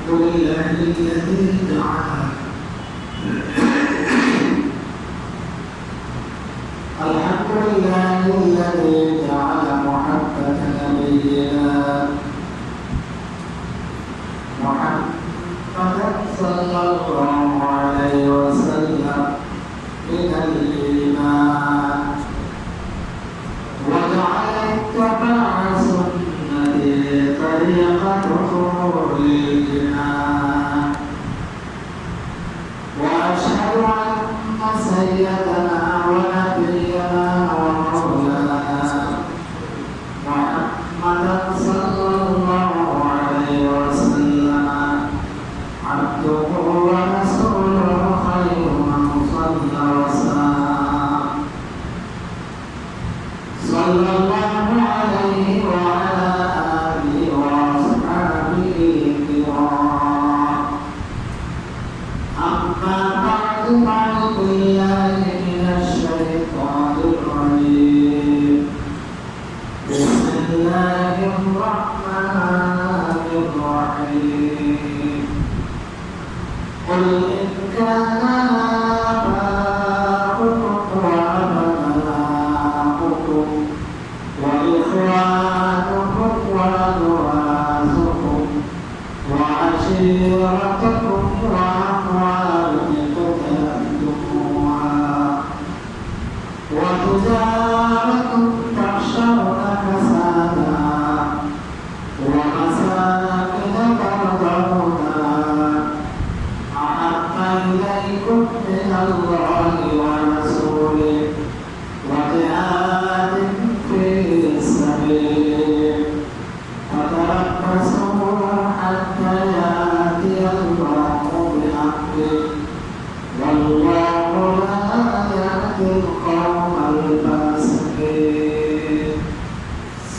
لله الذي جعل الحمد لله الذي جعل محبة نبينا محمد صلى الله عليه وسلم من الإيمان وجعل اتباع سنته طريقة خروج الجنان وأشهد أن سيدنا ونبينا ومولانا محمدا صلى الله عليه وسلم عبده ورسوله خير من صلى وسلم صلى الله عليه وعلى آله وأصحابه الكرام أما بعد فأعوذ بالله من الشيطان الرجيم بسم الله الرحمن الرحيم قل إن كان آباؤكم وأبناؤكم وإخوانكم وأزواجكم وعشيرتكم وأموال اقترفتموها وتجارة تخشون كسادها ومساكن ترضونها أحب إليكم من الله ورسوله وجهاد في سبيله فتربصوا حتى يأتي الله بأمره والله لا يهدي القوم الفاسقين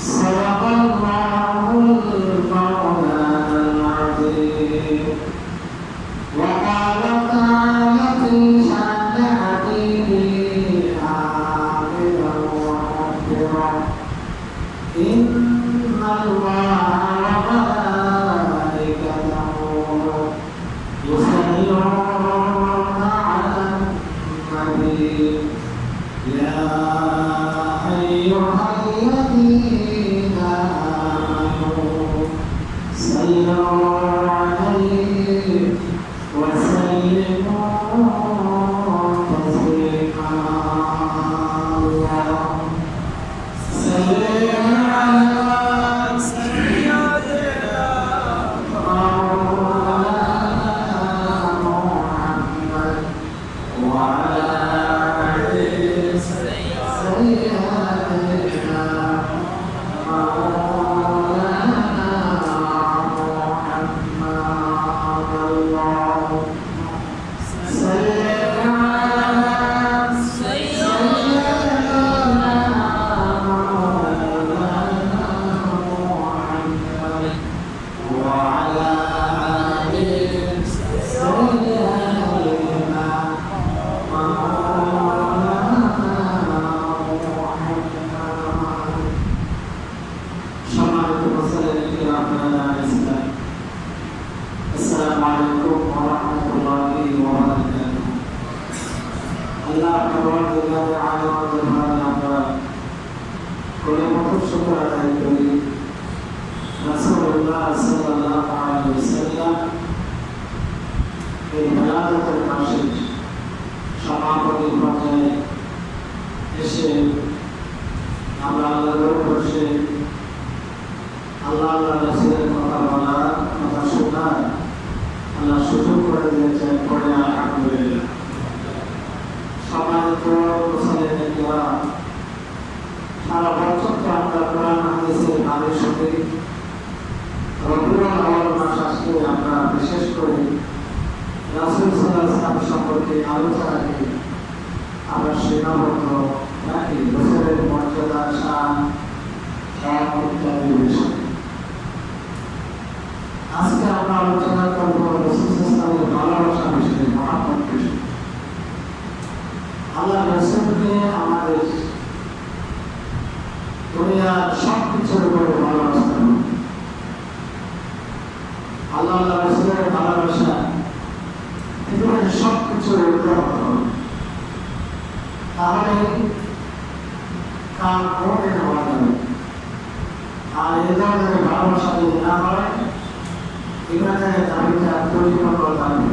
صدق الله المولانا العظيم وقال تعالى في شأن حبيبه آمنا ومغفرا إن الله وملائكته يصلون على النبي يا أيها الذين آمنوا صلوا عليه وسلموا تسليما اللهم صل على سيدنا مولانا محمد وعلى آل سيدنا مولانا محمد اللهم صل على سيدنا مولانا محمد وعلى آل سيدنا السلام عليكم ورحمة الله وبركاته الله परवरदिगार आलम जमाने আমরা কোলে মতো শুকর আদায় করি রাসূলুল্লাহ সাল্লাল্লাহু আলাইহি ওয়াসাল্লাম এই বেলাতের মাসে সমাপনী পর্যায়ে এসে আমরা আল্লাহর বসে আল্লাহ রাসূলের কথা বলা কথা শোনা আল্লাহ সুযোগ করে দিয়েছেন পড়ে আলহামদুলিল্লাহ সম্মানিত মুসলিম কিরাম সারা বছর তো আমরা কোরআন হাদিসের আলোর সাথে রবিউল আউয়াল মাস আসলে আমরা বিশেষ করে রাসূল সাল্লাল্লাহু আলাইহি ওয়াসাল্লাম সম্পর্কে আলোচনা করি আমরা সীমাবদ্ধ রাখি রাসূলের মর্যাদা শান ইত্যাদি বিষয় আজকে আমরা আলোচনা করব রাসূল সাল্লাল্লাহু আলাইহি ওয়াসাল্লামের ভালোবাসা বিষয়ে মহব্বত বিষয়ে আল্লাহ রাসূলকে আমাদের দুনিয়ার সব কিছুর উপরে ভালোবাসতে হবে। আল্লাহ রাসূলের আর এই ধরনের ভালোবাসা যদি না হয় ইমানের দাবিটা পরিপূর্ণ করতে হবে।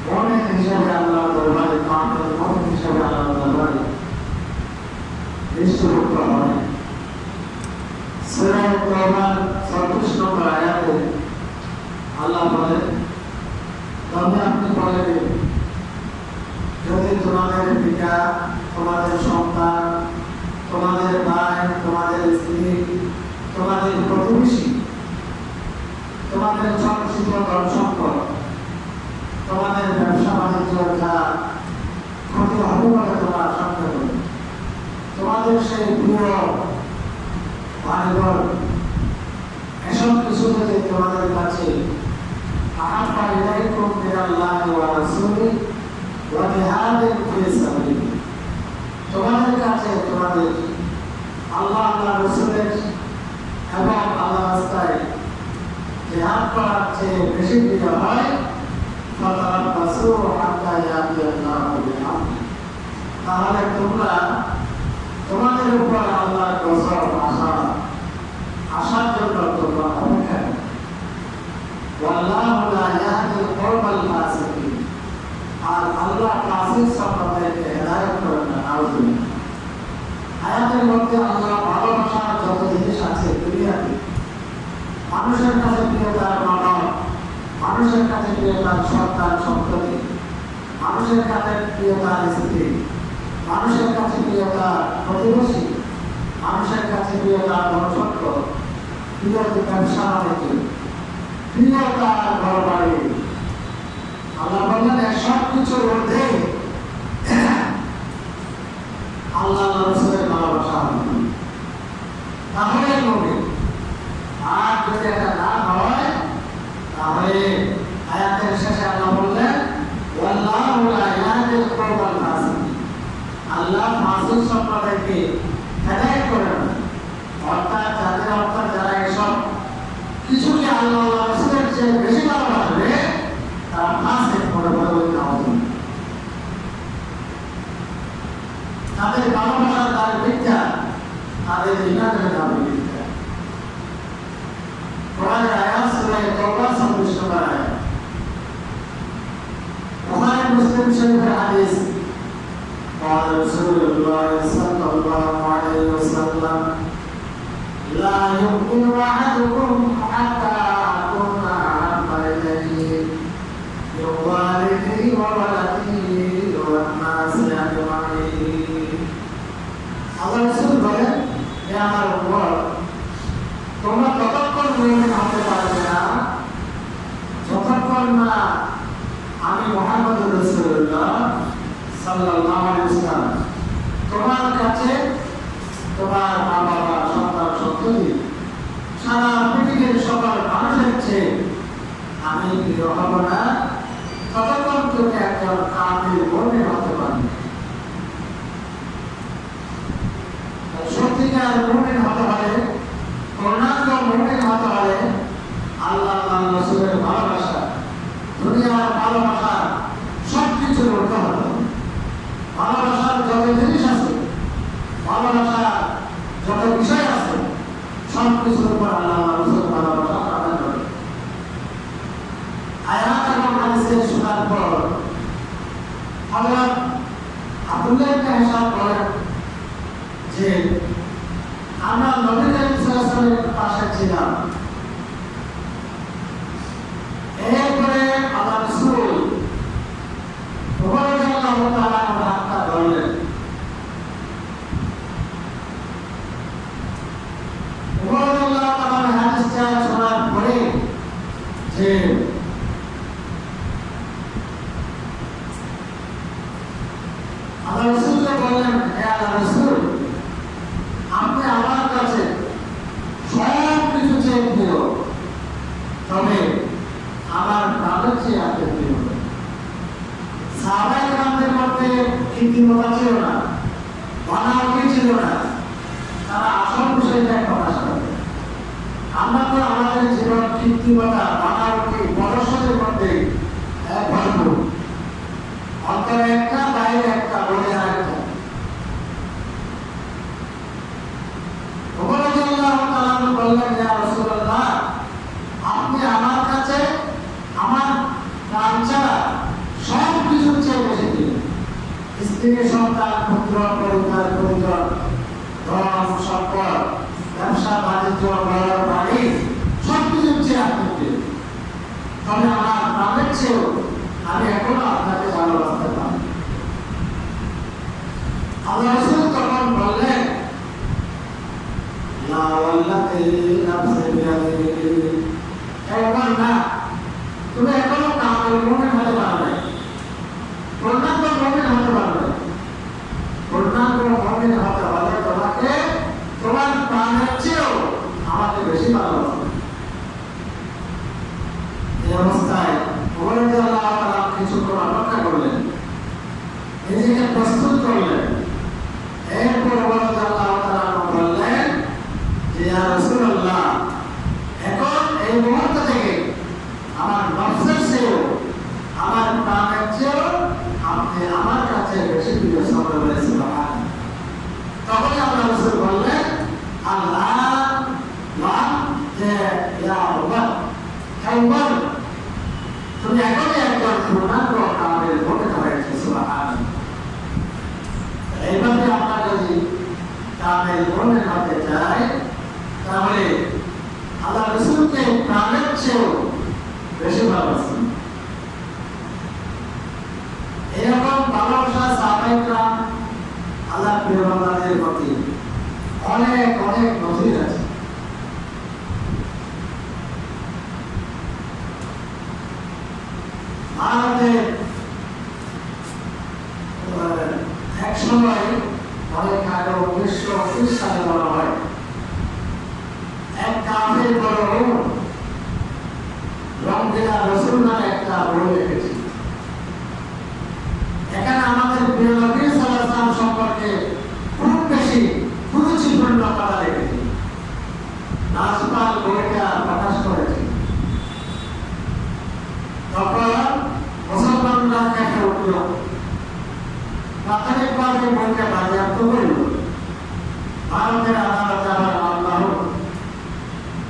মনের হিসাবে আল্লাহ দরবারে কামের মন হিসাবে আল্লাহ দরবারে নিষ্ঠুরতা হয়। সূরা তাওবার 36 নম্বর আয়াতে আল্লাহ বলেন, তবে আপনি বলেন যদি তোমাদের পিতা, তোমাদের সন্তান, তোমাদের ভাই, তোমাদের স্ত্রী, তোমাদের প্রতিবেশী, তোমাদের সংক্ষিপ্ত ধন সম্পদ, তোমাদের ব্যবসা বাণিজ্য যা ক্ষতি হবে বলে তোমরা আশঙ্কা করো, তোমাদের সেই প্রিয় ভাইবোন এসব কিছু যদি তোমাদের কাছে আহাব্বা ইলাইকুম মিনাল্লাহি ওয়া রাসূলিহি ওয়া জিহাদিন ফি সাবিলিহি, তোমাদের কাছে তোমাদের আল্লাহ আল্লাহর রাসূলের এবং আল্লাহর রাস্তায় জিহাদ করার চেয়ে বেশি প্রিয় হয়, ফাতারাব্বাসু হাত্তা ইয়াতিয়াল্লাহু বিআমরিহি, তাহলে তোমরা তোমাদের উপর আল্লাহর গজব আসার জন্য তোমরা অপেক্ষা করো। ওয়াল্লাহু লা ইয়াহদিল কওমাল ফাসিকিন, আর আল্লাহ ফাসিক সম্প্রদায়কে হেদায়েত করেন না। নাউযুবিল্লাহ। আয়াতের মধ্যে আল্লাহ ভালোবাসার যত জিনিস আছে দুনিয়াতে, মানুষের কাছে প্রিয় তার মানব, মানুষের কাছে প্রিয় তার সন্তান সন্ততি, মানুষের কাছে প্রিয় তার স্ত্রী, মানুষের কাছে প্রিয় তার প্রতিবেশী, মানুষের কাছে প্রিয় তার ধনসম্পদ, প্রিয় ব্যবসা বাণিজ্য, প্রিয় তার ঘর বাড়ি। আল্লাহ বললেন সব কিছুর মধ্যে আল্লাহ রাসূলের ভালোবাসা হবে, তাহলে মুমিন। আর যদি এটা না হয় তাহলে আয়াতের শেষে আল্লাহ বললেন ওয়াল্লাহু লা ইয়াহদিল কওমাল ফাসিকিন, আল্লাহ ফাসিক সম্প্রদায়কে হেদায়েত করেন না। অর্থাৎ যারা এসব কিছুকে আল্লাহ রাসূলের চেয়ে বেশি ভালোবাসবে তারা ফাসিক বলে বলতে হবে। তাদের ভালোবাসার তার মিথ্যা, তাদের ইমানের দাবি মিথ্যা। কোরআনের আয়াত সূরা তাওবা 26 নম্বর আয়াত। বুখারী মুসলিম শরীফের হাদিস, قال رسول الله صلى الله عليه وسلم لا يؤمن أحدكم حتى أكون أحب إليه من والده وولده والناس أجمعين। আল্লাহ রাসূল বলেন, হে আমার উম্মত, তোমরা ততক্ষণ মুমিন হতে পারবে না যতক্ষণ না আমি মুহাম্মদুর রাসূলুল্লাহ সাল্লাল্লাহু আলাইহি ওয়াসাল্লাম তোমার কাছে তোমার মা বাবা সন্তান সন্ততি সারা পৃথিবীর সকল মানুষের চেয়ে আমি প্রিয় হব না, ততক্ষণ তুমি একজন কামিল মুমিন হতে পারবে। সত্যিকার মুমিন হতে হলে, পূর্ণাঙ্গ মুমিন হতে হলে আল্লাহ রাসূলের ভালোবাসা, দুনিয়ার ভালোবাসা সবকিছুর ঊর্ধ্বে হতে হবে। ভালোবাসার যত জিনিস আছে, ভালোবাসার যত বিষয় আছে, সব কিছুর উপর আল্লাহ রাসূলের ভালোবাসা প্রাধান্য করে। আয়াত এবং হাদিসের শোনার পর হযরত আব্দুল্লাহ ইবনে হিশাম বলেন যে আমরা নবী করিম সাল্লাল্লাহু আলাইহি ওয়াসাল্লামের পাশে ছিলাম। এরপরে আল্লাহ রাসূল ওমর রাদিয়াল্লাহু তাআলা আমার হাতটা ধরলেন। ওমর রাদিয়াল্লাহু তাআলা হাদিসটা শোনার পরে যে আল্লাহ রাসূলকে বললেন, হে আল্লাহ রাসূল, আপনি আমার কাছে সব কিছু চেয়ে প্রিয়, তবে আমার প্রাণের চেয়ে আপনি প্রিয়। সাহাবায়ে কেরামদের মধ্যে কৃত্রিমতা ছিল না, বানাওয়াটি ছিল না, তারা আসল বিষয়টা প্রকাশ করে। আমরা তো আমাদের জীবন কৃত্রিমতা, বানাওয়াটি, পরস্পরের মধ্যে ভরপুর। অন্তরে একটা, বাইরে একটা, বলে আরেকটা। বললেন, ইয়া রাসূলুল্লাহ, আপনি আমার কাছে আমার প্রাণ ছাড়া সব কিছুর চেয়ে বেশি দিলেন। স্ত্রী, সন্তান, পুত্র, পরিবার, পরিজন, ধন, সম্পদ, ব্যবসা বাণিজ্য, ঘর বাড়ি সব কিছুর চেয়ে আপনি দিলেন। তবে আমার প্রাণের চেয়েও আমি এখনো আপনাকে ভালোবাসতে পারি। আল্লাহ রাসূল তখন বললেন, লা ওয়াল্লাহি নাফসি বিয়াদিহি, এবার না, তুমি এখনো কামেল মুমিন হতে পারবে, পূর্ণাঙ্গ মুমিন হতে পারবে। পূর্ণাঙ্গ মুমিন হতে হলে তোমাকে তোমার প্রাণের চেয়েও আমাকে বেশি ভালোবাসতে হবে। এই অবস্থায় ওমর রাদিয়াল্লাহু তাআলা কিছুক্ষণ অপেক্ষা করলেন, নিজেকে প্রস্তুত করলেন। এরপর ওমর রাদিয়াল্লাহু তাআলা বললেন, ইয়া রাসূলুল্লাহ, এখন এই মুহূর্ত থেকে আমার নফসের চেয়েও আমার প্রাণের চেয়েও আপনি আমার কাছে বেশি প্রিয়। সাল্লাল্লাহু আলাইহি ওয়াসাল্লাম। তখন আল্লাহ রাসূল বললেন, আল্লাহ না, যে ইয়া ওমর, ওমর, তুমি এখনই একজন পূর্ণাঙ্গ কামেল মুমিন হয়েছে। সুবহানাল্লাহ। এইভাবে আমরা যদি কামেল মুমিন হতে চাই, তাহলে আল্লাহ রাসূলকে প্রাণের চেয়েও বেশি ভালোবাসেন। এরকম ভালোবাসা সাহাবায়ে কেরাম আল্লাহর প্রিয় বান্দাদের প্রতি অনেক অনেক নজির আছে। ভারতে এক সময় অনেক আগে 1930 সালে বলা হয়, এক কাফের বড় রমজান রাসূল নামে একটা বই লিখেছে। এখানে আমাদের প্রিয় নবী সাল্লাল্লাহু আলাইহি ওয়াসাল্লাম সম্পর্কে খুব বেশি কুরুচিপূর্ণ কথা লিখেছে। নাসপাল বইটা প্রকাশ করেছে। তখন মুসলমানরা কেঁপে উঠল, প্রাথমিকভাবে বইটা বাজেয়াপ্ত করল। ভারতের আদালতে আবার মামলা হল।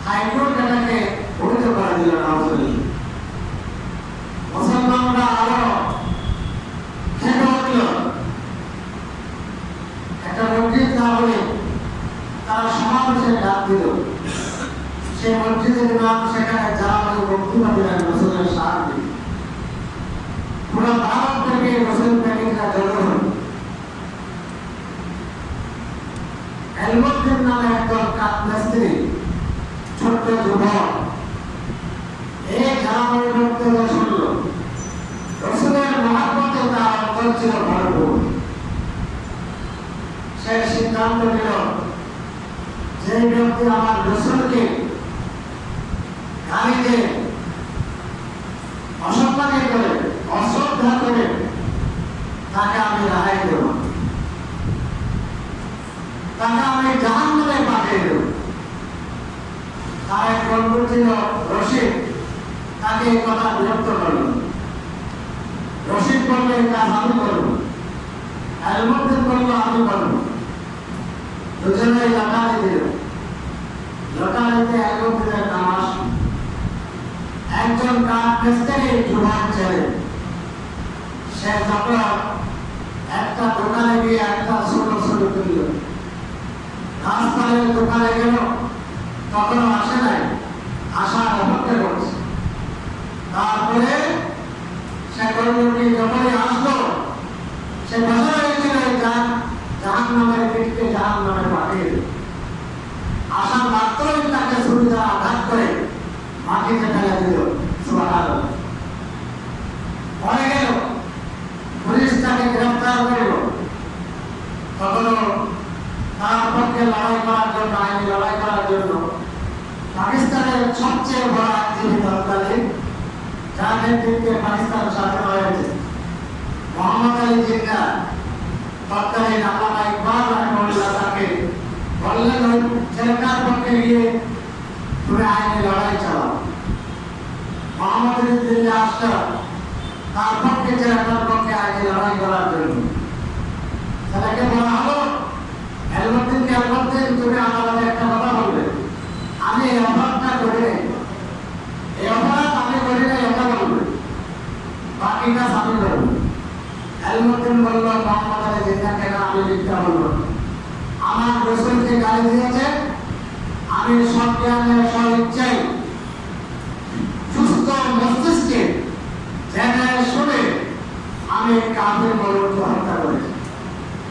হাইকোর্ট এটাকে বৈধ করে দিল। মুসলমানরা আরো খেপে উঠল। একটা মসজিদ না হলে তারা সমাবেশের ডাক দিল। সেই মসজিদের নাম সেখানে জামাতে বক্তব্য দিলেন রাসূলের সাহাবী। পুরো ভারত থেকে রাসূল প্রেমিকরা জড়ো হল। এলমুদ্দিন নামে একজন কাঠমিস্ত্রি, ছোট্ট যুবক, এই জামাতের বক্তব্য শুনল। রাসূলের মহব্বতে তার অন্তর ছিল ভরপুর। সে সিদ্ধান্ত নিল, যে ব্যক্তি আমার রাসূলকে গালিতে অসম্মানী করে, অশ্রদ্ধা করে, তাকে আমি রেহাই দেব, তাকে আমি জাহান্নামে পাঠিয়ে দেব। তার এক বন্ধু ছিল রশিদ, তাকে এই কথা বিরক্ত করল। রশিদ বলল, এই কাজ আমি করব। এলমুদ্দিন বলল, আমি করব। দুজনেই লাগাতে দিল। লোকালিতে এলমুদ্দিনের নাম আসলো। একজন কাঠমিস্ত্রি যুবক ছেলে, সে যখন একটা দোকানে গিয়ে একটা ছোট ছোট তুলল, রাস্তায় দোকানে গেল, তখনও আসে নাই, আসার অপেক্ষা করছে। তারপরে সে করল কি, যখনই আসলো, সে বসে হয়েছিল জাহান্নামের পিঠকে জাহান্নামে পাঠিয়ে দিল। আসার মাত্রই তাকে ছুরি দ্বারা আঘাত করে মাটিতে ফেলে দিল। সুবহানাল্লাহ। পরে গেল, পুলিশ তাকে গ্রেফতার করল। তখনও তার পক্ষে লড়াই করার জন্য, আইনি লড়াই করার জন্য পাকিস্তানের সবচেয়ে বড় আইনজীবী তৎকালীন, যার নেতৃত্বে পাকিস্তান স্বাধীন হয়েছে, মোহাম্মদ আলী জিন্না, তৎকালীন আল্লামা ইকবাল রাহিমাহুল্লাহ, তাকে বললেন, ওই ছেলেটার পক্ষে গিয়ে তুমি আইনি লড়াই চালাও। মোহাম্মদ আলী জিন্না আসলো তার পক্ষে, ছেলেটার পক্ষে আইনি লড়াই করার জন্য। ছেলেকে বলা হলো, এলমুদ্দিনকে, এলমুদ্দিন, তুমি আদালতে একটা কথা বলবে, আমি আমি সজ্ঞানে স্বইচ্ছায় সুস্থ মস্তিষ্কে জেনে শুনে আমি কাফের মৌলকে হত্যা করেছি।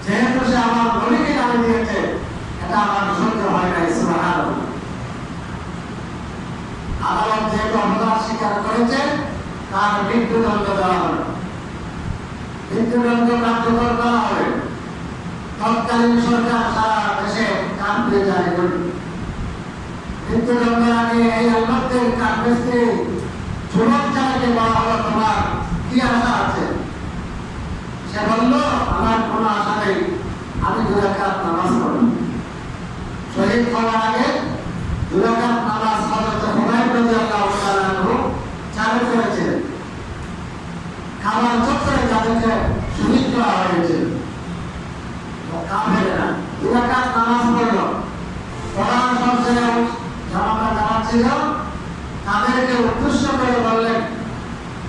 যেহেতু সে আমার নবীকে গালি দিয়েছে, এটা আমার সহ্য হয় নাই। সুবহানাল্লাহ। আদালত যেহেতু অপরাধ স্বীকার করেছে, তার মৃত্যুদণ্ড দেওয়া হবে। মৃত্যুদণ্ড কার্যকর করা হবে। তৎকালীন সরকার সারা দেশে কাঁপতে জারি করবে। মৃত্যুদণ্ডের আগে এই আলমাদের কাঠমিস্ত্রি যুবক চালাকে বলা হলো, তোমার কি আশা আছে? সে বলল, আমার কোনো আশা নেই, আমি 2 রাকাত নামাজ পড়ব। শহীদ হওয়ার আগে 2 রাকাত নামাজ হযরত হুমায়ুন রাদিয়াল্লাহু তাআলা আনহু চালু করেছিলেন। খাবার চত্বরে যাদেরকে শহীদ করা হয়েছে কাফেররা 2 রাকাত নামাজ পড়ল। কোরআন শরীফে জামাতা জানাচ্ছিল, তাদেরকে উদ্দেশ্য করে বললেন,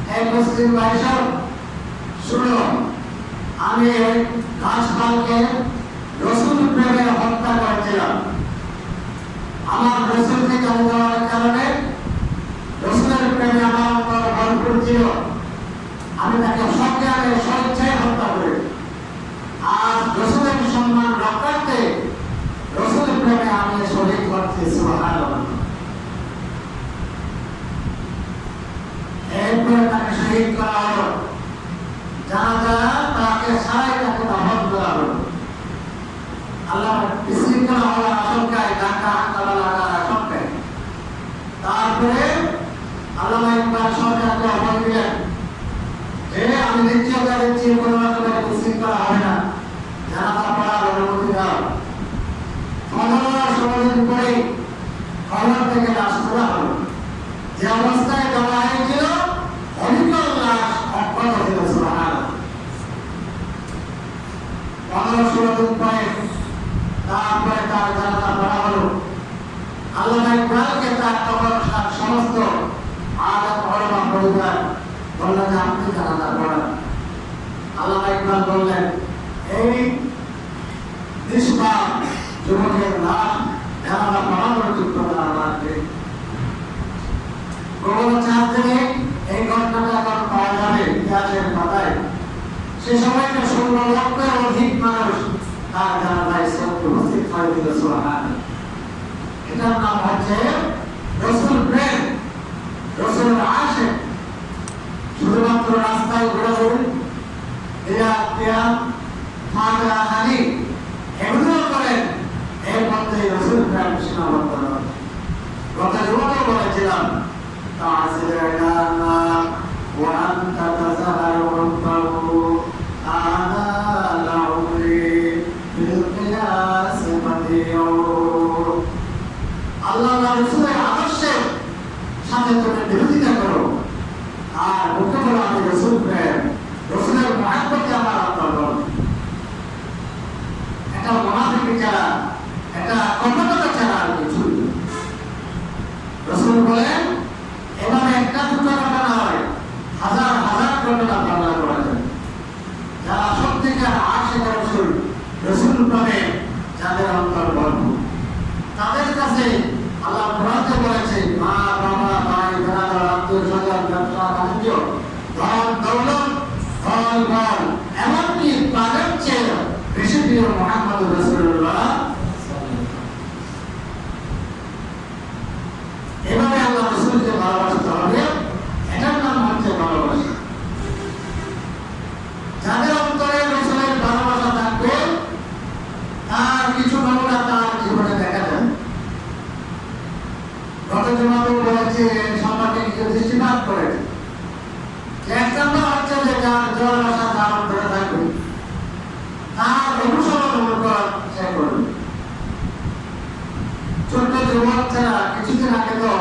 হে মুসলিম ভাইসব, শুনো, আমি এই গাছপালকে রসুল প্রেমে হত্যা করেছিলাম। আমার রসুলকে জন্ম দেওয়ার কারণে রসুলের প্রেমে আমার অন্তর ভরপুর ছিল। আমি তাকে সজ্ঞানে স্বইচ্ছায় হত্যা করেছি। আজ রসুলের সম্মান রক্ষার্থে রসুল প্রেমে আমি শহীদ করছি। সুবহানাল্লাহ। এরপরে তাকে শহীদ করা হলো। জানাজা তাকে ছাড়াই তাকে দাফন করা হলো। আল্লাহ বিশৃঙ্খলা হওয়ার আশঙ্কায়, ঢাকা হামলা লাগার আশঙ্কায় তারপরে আল্লামা ইকবাল সরকারকে আহ্বান দিলেন যে আমি নিশ্চয়তা দিচ্ছি কোনো রকমের বিশৃঙ্খলা হবে না, জানাজা পড়ার অনুমতি দাও। 15-16 দিন পরে খবর থেকে লাশ তোলা হলো। যে অবস্থায় দেওয়া হয়েছিল অবিকল লাশ অক্ষত ছিল। সুবহানাল্লাহ। 15-16 দিন পরে তারপরে তার জানাজা পড়া হলো। আল্লামা ইকবালকে তার কবর সমস্ত আলেম ওলামা পরিবার বললেন যে আপনি জানাজা পড়ান। আল্লামা ইকবাল বললেন, এই নিষ্পাপ যুবকের লাশ জানাজা পড়ানোর যোগ্যতা আমার নেই। কবর চার থেকে এই ঘটনাটা এখন পাওয়া যাবে ইতিহাসের পাতায়। সে সময়টা 16 লক্ষের অধিক মানুষ তার জানাজায় উপস্থিত হয়েছিল। সুবহানাল্লাহ। এটার নাম হচ্ছে রসুল প্রেম, রসুলের আশিক। শুধুমাত্র রাস্তায় ঘোরাঘুরি, হানি এগুলো করেন, এর মধ্যে রসুল প্রেম সীমাবদ্ধ নয়। গত যুবকে বলেছিলাম, আল্লাহ রসুলের আদর্শের সাথে তুমি বিরোধিতা করো আর মুখে বলো আমি রসুল প্রেম, রসুলের মহাব্বতে আমার আত্মবল। এটা মুনাফিকি ছাড়া, এটা কপটতা ছাড়া আর কিছু। রসুল বলেন, এভাবে একটা দুটো ঘটনা হয়, হাজার হাজার ঘটনা বর্ণনা করা যায়। যারা সত্যিকার আশিক রসুল, রসুল প্রেমে যাদের অন্তর ভরপুর, তাদের কাছে আল্লাহ কোরআনে বলেছে, মা বাবা ভাই বেরাদার আত্মীয় স্বজন ব্যবসা বাণিজ্য ধন দৌলত ফল ফল এমনকি প্রাণের চেয়ে বেশি প্রিয় মুহাম্মদ রাসূলুল্লাহ। এভাবে আল্লাহ রসুলকে ভালোবাসতে হবে, এটার নাম হচ্ছে ভালোবাসা। যাদের অন্তরে রসুলের ভালোবাসা থাকবে তার কিছু নমুনা তার জীবনে দেখা যায়। গত জুমাতেও বলেছে, সম্পর্কে কিছু দৃষ্টিপাত করেছে। এক নম্বর হচ্ছে যে যার ভালোবাসা তার অন্তরে থাকবে, তার অনুসরণ করা সে করবে। ছোট্ট যুবক ছাড়া কিছুদিন আগে তো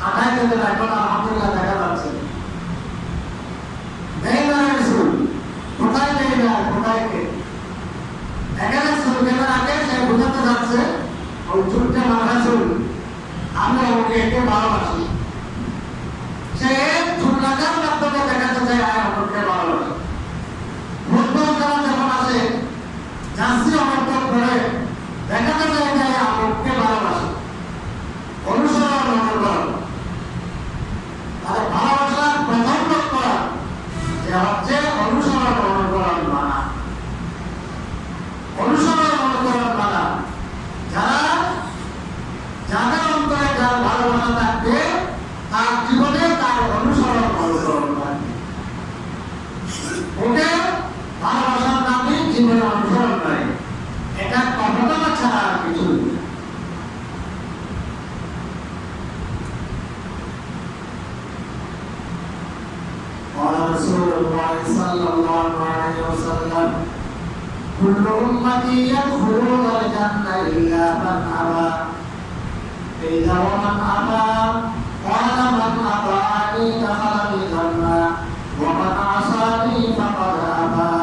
আঠায় থেকে এখন আলহামদুলিল্লাহ দেখা যাচ্ছে। নেই না রসুল, কোথায় নেই না, কোথায় কে? এখানে সুলকের আগে সে বোঝাতে যাচ্ছে, ওই চুলটা মাথা চুল, আমরা ওকে একে ভালোবাসি। সে চুল লাগার মাধ্যমে দেখাতে চায় আমাকে ভালোবাসি। ফুটবল খেলা যখন আসে, জার্সি অমর্থন করে দেখাতে চায় যে আমাকে ভালোবাসি। যাদের অন্তরে যার ভালোবাসা থাকবে তার জীবনে তার অনুসরণ থাকবে। ওকে ভালোবাসার নামে জীবনে অনুসরণ নাই, এটা কপটতা ছাড়া আর কিছু নেই। قال رسول الله صلى الله عليه وسلم كل أمتي يدخلون الجنة إلا من أبى قيل ومن أبى قال من أطاعني دخل الجنة ومن عصاني فقد أبى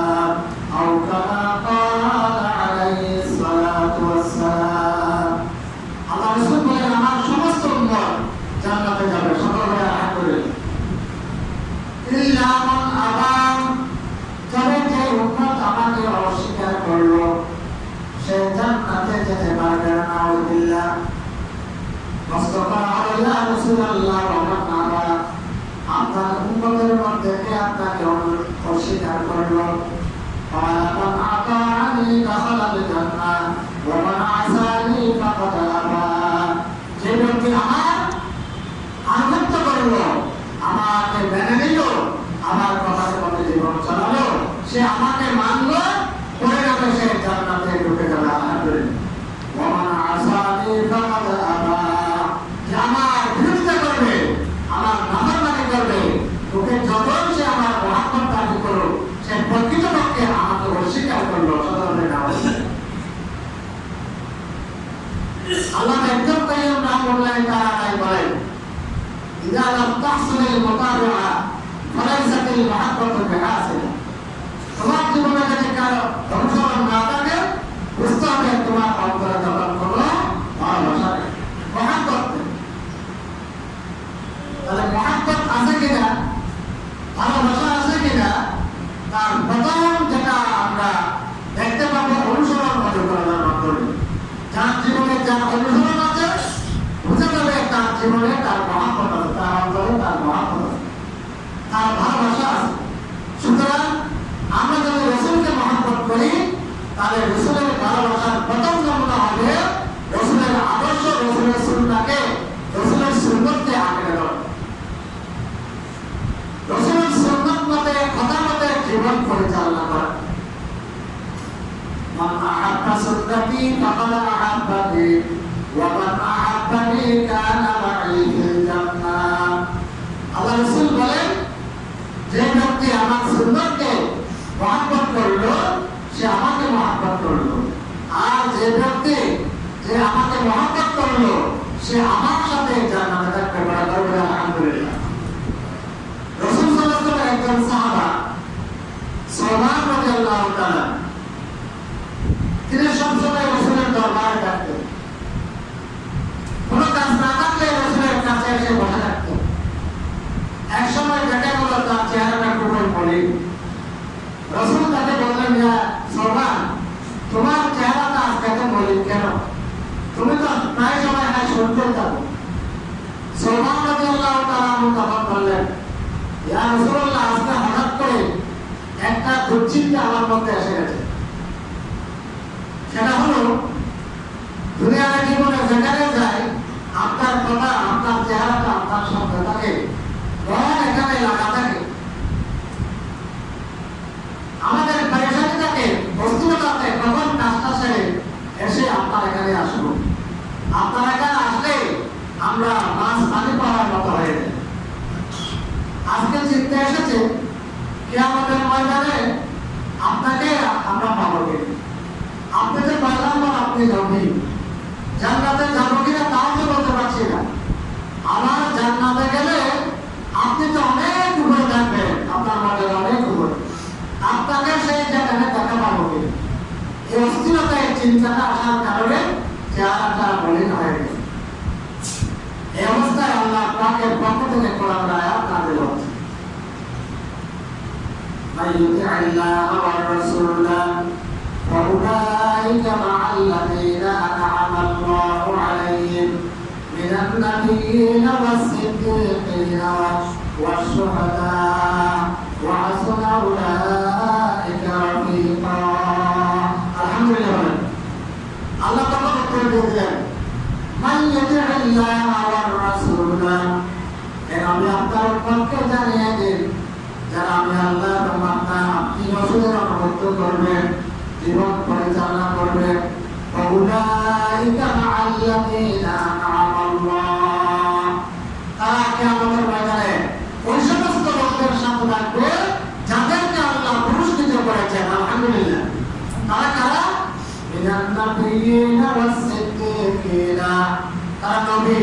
أو كما قال عليه الصلاة والسلام الله رسول বলেন আমার সমস্ত উম্মত জান্নাতে যাবে, সকলে আশা করে ইল্লা মান আবা, তবে যে উম্মত আমাকে অস্বীকার করলো সে জান্নাতে যেতে পারবে না। নাউযুবিল্লাহ। মুস্তাফা আলাইহি রাসূলুল্লাহ ওয়া আবা, আপনার উম্মতের মধ্যে কে আপনাকে অস্বীকার করলো? قال من أطاعني دخل الجنة ومن عصاني فقد أبى। যে ব্যক্তি আমার আনুগত্য করলো, আমাকে মেনে নিল, আমার কথার মধ্যে জীবন চালালো, সে আমাকে মানলো, পরে যাবে সে জান্নাতে ঢুকে যাবে। আলহামদুলিল্লাহ। ওমান আসানি ফাকাদ আবা, যে আমার বিরোধিতা করবে, আমার নাফরমানি করবে, তোকে যতই সে আমার মহাত্মা দাবি করো, সে প্রকৃতপক্ষে আমাকে অস্বীকার করলো। আল্লাহ একদম কাইয়ুম রাহমাতুল্লাহি তাআলা বলেন إذا لم تحصل المتابعة فليست المحبة بحاصلة। তোমার জীবনে যদি কারো অনুসরণ না থাকে বুঝতে হবে তোমার অন্তরে তখন কোনো ভালোবাসা নেই, মহাব্বত নেই। তাহলে মহাব্বত আছে কিনা, ভালোবাসা আছে কিনা, তার প্রথম যেটা আমরা দেখতে পাবো অনুসরণ করার মাধ্যমে। যার জীবনে যার অনুসরণ আছে বুঝে যাবে তার জীবনে তার মহাব্বত আছে, তার অন্তরে তার মহাব্বত আছে, তার ভালোবাসা আছে। সুতরাং আমরা যদি রাসূলকে মহব্বত করি তাহলে রাসূলের ভালোবাসার প্রথম নমুনা হবে রাসূলের আদর্শ, রাসূলের সুন্নাহকে, রাসূলের সুন্নতকে আঁকড়ে ধরা, রাসূলের সুন্নাত মতে কথা মতে জীবন পরিচালনা করা। মান আহাব্বা সুন্নতি ফাকাদ আহাব্বানি ওয়া মান আহাব্বানি কানা মা'i ফিল জান্নাহ। আল্লাহ রাসূল বলেন যে ব্যক্তি আমার সুন্নতকে মহব্বত করলো সে আমাকে মহব্বত করলো, আর যে ব্যক্তি যে আমাকে মহব্বত করলো সে আমার সাথে জান্নাতে থাকতে পারবে। আলহামদুলিল্লাহ। রাসূল সাল্লাল্লাহু আলাইহি ওয়াসাল্লাম একজন সাহাবা সুবহান রাদিয়াল্লাহু তাআলা, তিনি সবসময় রাসূলের দরবারে থাকতেন, কোনো কাজ না থাকলে রাসূলের কাছে এসে বসে থাকতেন। এক সময় দেখা গেল তার চেহারাটা খুবই মলিন। রাসূল তাকে বললেন, ইয়া সুবহান, তোমার চেহারাটা আজকে এত মলিন কেন? তুমি তো প্রায় সময় শুনতে থাকো। সুবহান রাদিয়াল্লাহু তাআলা তখন বললেন, ইয়া রাসূলুল্লাহ, আজকে হঠাৎ করে একটা দুশ্চিন্তা আমার মধ্যে এসে গেছে। সেটা হলো দুনিয়ার জীবনে যেখানে যাই আপনার কথা, আপনার চেহারাটা, আপনার শব্দ থাকে, এখানে লাগা থাকে, আমাদের পরেশানি থাকে, বস্তুতাতে কখন কাজটা সেরে এসে আপনার এখানে আসবো। আপনার এখানে আসলে আমরা মাছ পানি পাওয়ার মতো হয়ে যায়। আজকে চিন্তা এসেছে কিয়ামতের ময়দানে আপনাকে আমরা পাবো কি? আপনি তো পয়গম্বর, আপনি নবী, জান্নাতে যাবো কিনা তাও তো বলতে পারছি না। আমার জান্নাতে গেলে আপনি তো অনেক উপরে থাকবেন, আপনার মধ্যে অনেক উপরে, আপনাকে সেই জায়গায় দেখা পাবো কি? এই অস্থিরতায় চিন্তাটা আসার কারণে চেহারাটা মলিন হয়ে গেছে। এই অবস্থায় আল্লাহ পাকের পক্ষ থেকে কোরআন আয়াত নাযিল হচ্ছে, মাইয়ুতি'আ আল্লাহ ওয়ার রাসূলা ফাউলাইকা মা'আল্লাযীনা আন'আমা আল্লাহু আলাইহিম মিনান নাবিয়্যিনা ওয়াস-সিদ্দীকিনা ওয়াশ-শুহাদা ওয়া হাসুনা উলাইকা রাফীকা। আলহামদুলিল্লাহ। আল্লাহ তাআলা উত্তর দিলেন, ومن يطع الله والرسول আমি আপনার পক্ষে জানিয়ে দিন যারা আমি আল্লাহ এবং আপনার আপনি রসুলের অনুগত করবেন জীবন পরিচালনা করবেন فأولئك مع الذين أنعم الله তারা কিয়ামতের ময়দানে ওই সমস্ত লোকদের সাথে থাকবে যাদেরকে আল্লাহ পুরস্কৃত করেছেন আলহামদুলিল্লাহ তারা কারা মিনান নাবিয়িন ওয়াস সিদ্দিকিনা তারা নবী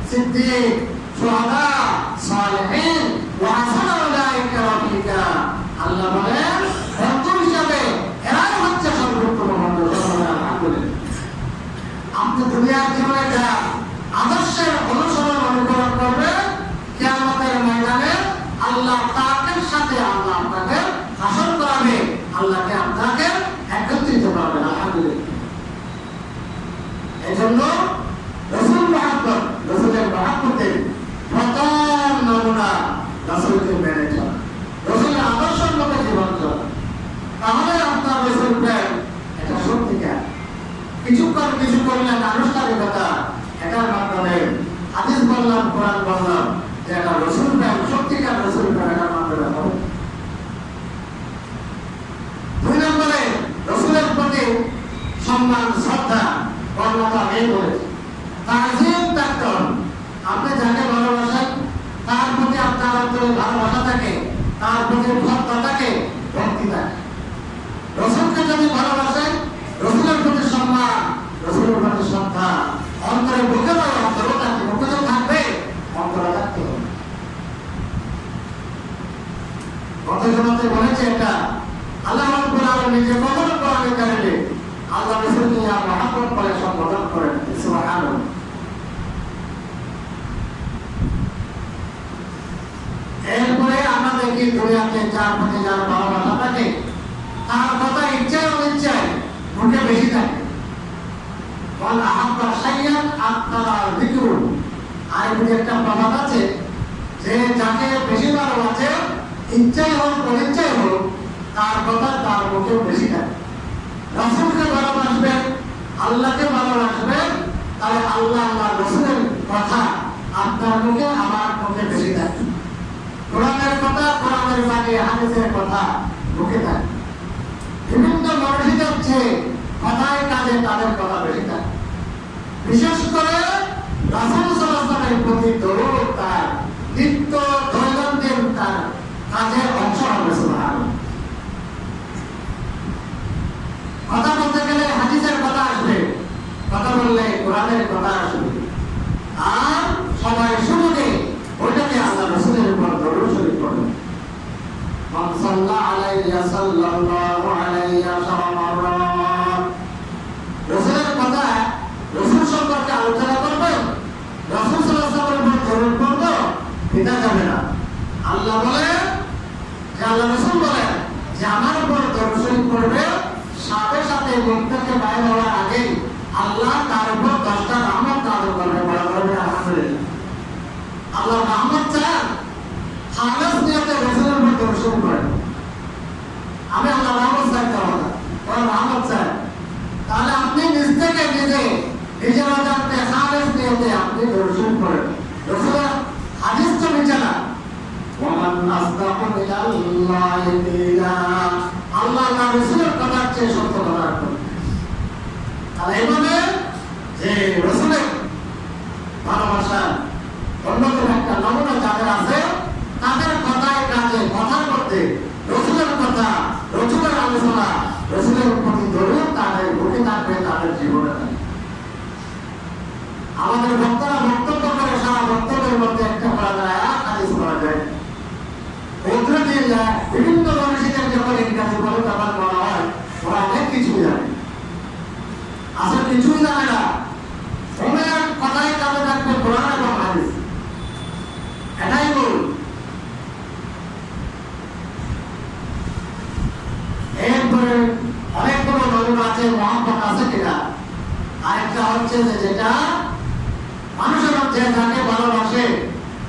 সিদ্দিক শুহাদা সালেহিন ওয়া হাসানা উলাইকা রাফিকা আল্লাহ বলেন বন্ধু হিসাবে এরাই হচ্ছে সর্বোত্তম বন্ধু আলহামদুলিল্লাহ আপনি দুনিয়ার জীবনে যা আদর্শের অনুসরণ অনুকরণ করবে কিয়ামতের ময়দানে আল্লাহ তাদের সাথে আল্লাহ আপনাকে হাসর করাবে আল্লাহকে আপনাকে একত্রিত করবে আলহামদুলিল্লাহ এজন্য রাসূল মুহাম্মদ রাসূলের মহব্বতের প্রথম নমুনা রাসূলকে মেনে চলা রাসূলের আদর্শের মতো জীবন চলা তাহলে আপনার রাসূল প্রেম এটা সত্যিকার কিছুক্ষণ কিছু করলেন আনুষ্ঠানিকতা এটার মাধ্যমে হাদিস বললাম কোরআন বললাম যে এটা রাসূল প্রেম সত্যিকার রাসূল প্রেম এটার মাধ্যমে হবে দুই নম্বরে রাসূলের প্রতি সম্মান শ্রদ্ধা বর্ণনা এই বলেছে তাজিম থাকতে হবে আপনি যাকে ভালোবাসেন তার প্রতি আপনার অন্তরে ভালোবাসা থাকে তার প্রতি ভক্তি থাকে ভক্তি থাকে রাসূলকে যদি ভালোবাসেন রাসূলের প্রতি সম্মান রাসূলের প্রতি শ্রদ্ধা অন্তরে বুকে নয় অন্তরে থাকতে বুকে তো থাকবে অন্তরে থাকতে হবে কত জনতে বলেছে এটা আল্লাহ রাব্বুল আলামিন যে কখনো কোরআনে কারিমে আল্লাহ রাসূলকে ইয়া মুহাম্মদ বলে সম্বোধন করেন সুবহানাল্লাহ এরপরে আমরা দেখি দুনিয়াতে যার প্রতি যার ভালোবাসা থাকে তার কথা ইচ্ছায় অনিচ্ছায় মুখে বেশি থাকে বল আহাব্বা শাইয়ান আত্মারা যিকরু আর একটা প্রবাদ আছে যে যাকে বেশি ভালোবাসে ইচ্ছাই হোক অনিচ্ছাই হোক তার কথা তার মুখে বেশি থাকে রাসূলকে ভালোবাসবেন আল্লাহকে ভালোবাসবেন তাহলে আল্লাহ আল্লাহ রাসূলের কথা আপনার মুখে আমার মুখে বেশি থাকে কোরআনের কথা কোরআনের বাণী হাদিসের কথা মুখে থাকে বিভিন্ন মনীষীদের চেয়ে কথায় কাজে তাদের কথা বেশি থাকে বিশেষ করে রাসূল সাল্লাল্লাহু আলাইহি ওয়াসাল্লামের প্রতি দরুদ তার নিত্য দৈনন্দিন তার কাজের অংশ হবে সুবহানাল্লাহ কথা বলতে গেলে হাদিসের কথা আসবে কথা বললে কোরআনের কথা আসবে আর সবাই শুরুতে ওইটাকে আল্লাহ রাসূলের উপর দরুদ শরীফ পড়বে মান সাল্লা আলাইহি সাল্লাল্লাহু আলাইহি ওয়াসাল্লাম রাসূলের কথা রাসূল সম্পর্কে আলোচনা করবে রাসূল সাল্লাল্লাহু আলাইহি ওয়াসাল্লামের উপর দরুদ পড়বে এটা যাবে না আল্লাহ বলে যে আল্লাহ রাসূল বলে যে আমার উপর দরুদ শরীফ পড়বে সাথে সাথে মুখ থেকে বাইরে হওয়ার আগে আল্লাহ তার উপর 10টা রহমত নাযিল করবে বলা করবে আলহামদুলিল্লাহ আল্লাহ রহমত চান খালেস নিয়তে রাসূলের উপর দরুদ শরীফ পড়েন আমি আল্লাহ রহমত চাইতে হবে না ওর রহমত চাই তাহলে আপনি নিজ থেকে নিজের অজান্তে খালেস নিয়তে আপনি দরুদ শরীফ পড়েন রাসূলের হাদিস তো নিচে না ওয়ামান আসদাকু মিনাল্লাহি কিলা আল্লাহ রাসূলের কথার চেয়ে সত্য কথা বলেন আর এইভাবে যে রাসূলের ভালোবাসা অন্যতম একটা নমুনা যাদের আছে তাদের কথায় কাজে কথা করতে রাসূলের কথা রাসূলের আলোচনা রাসূলের প্রতি দরুদ তাদের মুখে থাকবে তাদের জীবনে থাকবে আমাদের বক্তারা বক্তব্য করে সারা বক্তব্যের মধ্যে একটা করা যায় হাদিস করা যায় উদ্ধৃতি দিয়ে যায় বিভিন্ন মনীষীদের যখন ইংরেজি বলে তখন বলা হয় ওরা অনেক কিছুই জানে আসলে কিছুই জানে না ওনার কথাই কাজে থাকবে কোরআন এবং হাদিস এটাই বল এরপরে অনেকগুলো নমুনা আছে মহব্বত আছে কিনা আরেকটা হচ্ছে যে যেটা মানুষের মধ্যে যাকে ভালোবাসে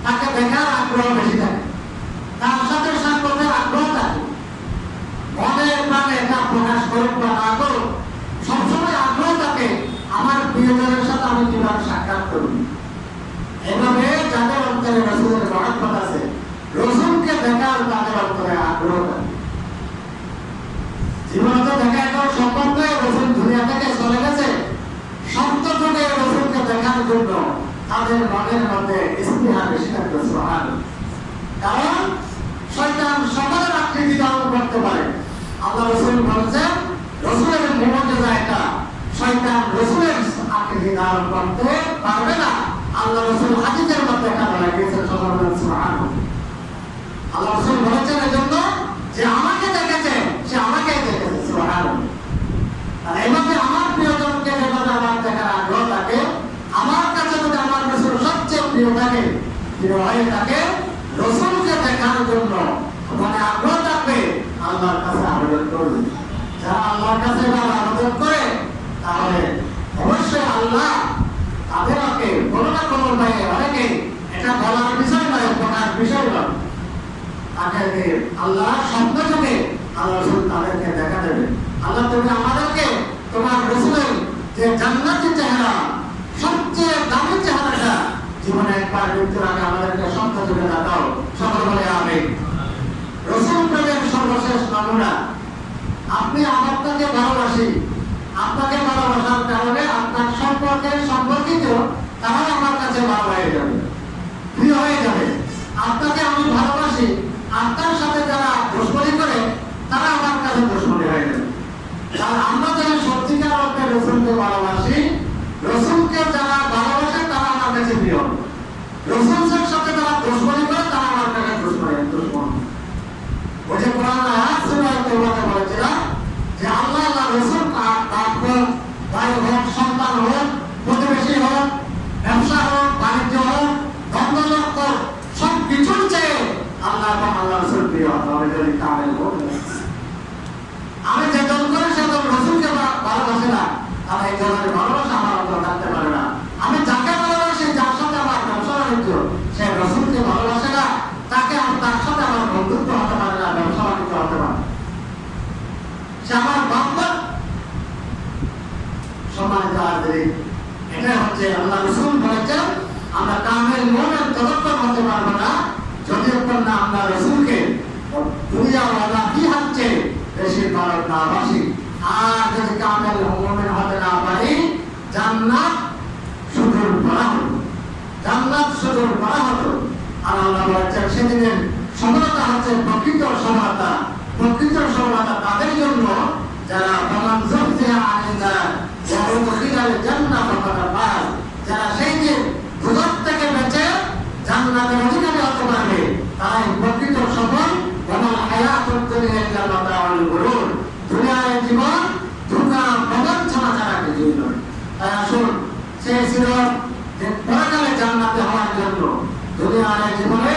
তাকে দেখার আগ্রহ বেশি থাকে তার সাথে সাক্ষাতের আগ্রহ থাকে মনের প্রাণে তা প্রকাশ করুক বা না করুক সবসময় আগ্রহ থাকে আমার প্রিয়জনের সাথে আমি কিভাবে সাক্ষাৎ তাদের মনের মধ্যে স্পৃহা বেশি থাকবে। সুবহানাল্লাহ। কারণ শয়তান সকলের আকৃতি ধারণ করতে পারে। আল্লাহ রাসূল বলেছেন রাসূলের মুআজিজা এটা, শয়তান রাসূলের আকৃতি ধারণ করতে পারবে না। আল্লাহ রাসূল হাদিসের মধ্যে এটা বলে গিয়েছেন। সুবহানাল্লাহ। আল্লাহ রাসূল বলেছেন এজন্য যে আমাকে দেখেছে সে আমাকেই দেখেছে। সুবহানাল্লাহ। আর এইভাবে আমার প্রিয়জনকে যেভাবে আমার দেখার আগ্রহ থাকে, আমার কাছে যদি আমার রাসূল সবচেয়ে প্রিয় থাকে, প্রিয় হয়ে থাকে, রাসূলকে দেখার জন্য মানে আগ্রহ থাকবে, আল্লাহর কাছে আবেদন করবে। যারা আল্লাহর কাছে আবেদন করে তাহলে অবশ্যই আল্লাহ তাদেরকে কোনো না কোনো উপায়ে, অনেকে এটা বলার বিষয় নয়, প্রকার বিষয় নয়, তাদেরকে আল্লাহ স্বপ্ন যুগে আল্লাহ রাসূল তাদেরকে দেখা দেবে। আল্লাহ তুমি আমাদেরকে তোমার রাসূলের যে জান্নাতি চেহারা, সবচেয়ে দামি চেহারাটা জীবনে একবার মৃত্যুর আগে আমাদেরকে স্বপ্ন যুগে দেখাও। সকল বলে আমিন। রাসূল প্রেমের সর্বশেষ নমুনা। আপনি আমাকে ভালোবাসি, আপনাকে ভালোবাসার কারণে আপনার সম্পর্কিত তারাও আমার কাছে ভালো হয়ে যাবে, প্রিয় হয়ে যাবে। আপনাকে আমি ভালোবাসি, আপনার সাথে যারা দুশ্মনী করে তারা আমার কাছে দুশ্মনী হয়ে যাবে। আর আমরা যারা সত্যিকার অর্থে রাসূলকে ভালোবাসি, রাসূলকে যারা ভালোবাসে তারা আমার কাছে প্রিয়। রাসূলের সাথে যারা দুশ্মনী করে তারা আমার কাছে দুশ্মন। ওই যে কোরআন আয়াত সূরা তাওবাতে বলেছিল যে আল্লাহ রাসূল ভাই হোক, সন্তান হোক, প্রতিবেশী হোক, ব্যবসা হোক, বাণিজ্য হোক, ধর্মলোক হোক, সব কিছুর চেয়ে আল্লাহ এবং আল্লাহ রাসূল প্রিয়। তবে যদি কামেল হোক, আমি যেজন করে সেজন রাসূলকে ভালোবাসি না, তাহলে এই জনের ভালোবাসা আমার অন্তরে থাকতে পারে না। আমি যাকে ভালোবাসি, যার সাথে আমার ব্যবসা বাণিজ্য, সে রাসূলকে ভালোবাসে না, তাকে তার সাথে আমার বন্ধুত্ব হতে পারে না, ব্যবসা বাণিজ্য হতে পারে। সে আমার বান্ধব। সম্মানিত হাজিরিন, এটা হচ্ছে আল্লাহ রাসূল বলেছেন আমরা কামেল মুমিন ততক্ষণ হতে পারবো না যতক্ষণ না আমরা রাসূলকে দুনিয়া ওয়ালা কি হচ্ছে বেশি ভালো না বাসি। আর যদি কামেল মুমিন হতে না পারি, জান্নাত সুদূর করা হতো, জান্নাত সুদূর করা হতো। আর আল্লাহ বলেছেন সেদিনের সফলতা হচ্ছে প্রকৃত সফলতা। প্রকৃত সফলতা তাদের জন্য যারা প্রমাণ জুহজিহা আনিন নার ওয়া উদখিলাল জান্নাত ফাকাদ ফাজ, যারা সেই দিন দুজক থেকে বেঁচে জান্নাতের অধিকারী হতে পারবে, তারাই প্রকৃত সফল। ওয়াল হায়াতুদ দুনিয়া ইল্লা মাতাউল গুরুর, দুনিয়ার জীবন ধোঁকা প্রবঞ্চনা ছাড়া কিছুই নয়। তাই আসুন সেই সিরাত যে পরকালে জান্নাতে হওয়ার জন্য দুনিয়ার জীবনে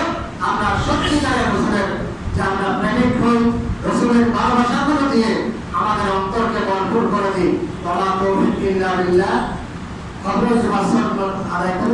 আমরা সত্যিকারের রাসূলের যে আমরা প্রেমিক হই, রাসূলের ভালোবাসাগুলো দিয়ে আমাদের অন্তরকে ভরপুর করে দিই। ওয়া মা তাওফীক ইল্লা বিল্লাহ। কবর ওয়াসসালাম আলাইকুম।